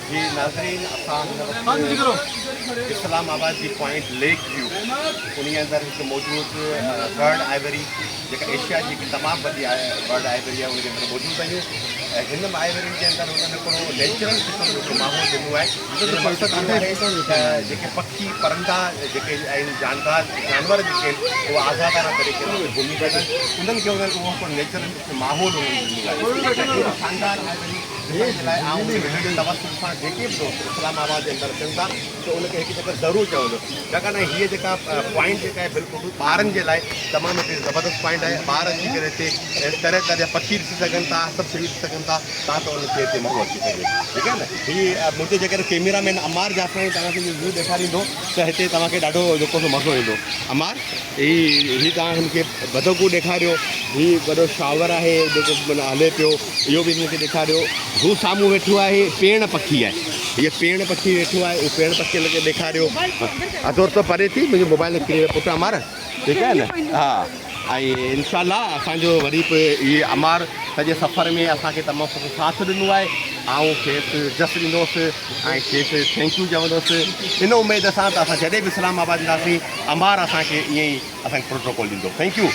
जी नाज़रीन इस्लामाबाद की point lake view उन अंदर मौजूद बर्ड आइवरी जो एशिया की तमाम वही बर्ड आइवरी है उनके अंदर मौजूद है। इन आइवरी के अंदर उन्होंने नेचुरल किस्म जो माहौल दिनों है जो पक्षी परंदा जो जानवर जो वो आज़ादाना तरीके से घूमी था उन्होंने नेचुरल माहौल शानदार आइवरी तवसुल सां जेके बि दोस्त इस्लामाबाद के अंदर अचनि था तो उनखे हिकु चकर ज़रूरु चवंदो छाकाणि हीअ जेका पॉइंट जेका आहे बिल्कुलु ॿारनि जे लाइ तमामु हिते ज़बरदस्त पॉइंट आहे। ॿार अची करे हिते तरह तरह जा पखी ॾिसी सघनि था, सभु शयूं ॾिसी सघनि था तव्हां त उनखे हिते मज़ो अची सघे। ठीकु आहे न। हीअ मुंहिंजे जेकर कैमरामैन अमार जाफ़राणी तव्हांखे व्यू ॾेखारींदो त हिते तव्हांखे ॾाढो जेको मज़ो ईंदो। अमार हीअ तव्हां हिनखे बदकू ॾेखारियो, हीअ वॾो शावर आहे जेको माना हले पियो, इहो बि हिनखे ॾेखारियो। हू साम्हूं वेठो आहे पेड़ पखी आहे, ये पेड़ पखी वेठो है वो पेड़ पखी लगे ॾेखारियो। अदौर तो परे थी मुझे मोबाइल पुट अमार ठीक है न। हाँ इंशाल्लाह असांजो वरी ये अमार सॼे सफ़र में असांखे तमामु सुठो साथ ॾिनो आहे। आऊं खेसि जस ॾींदोसि ऐं खेसि थैंक यू चवंदुसि इन उमेद सां त असां जॾहिं बि इस्लामाबाद ईंदासीं अमार असांखे ईअं ई असांखे प्रोटोकॉल ॾींदो। Thank U.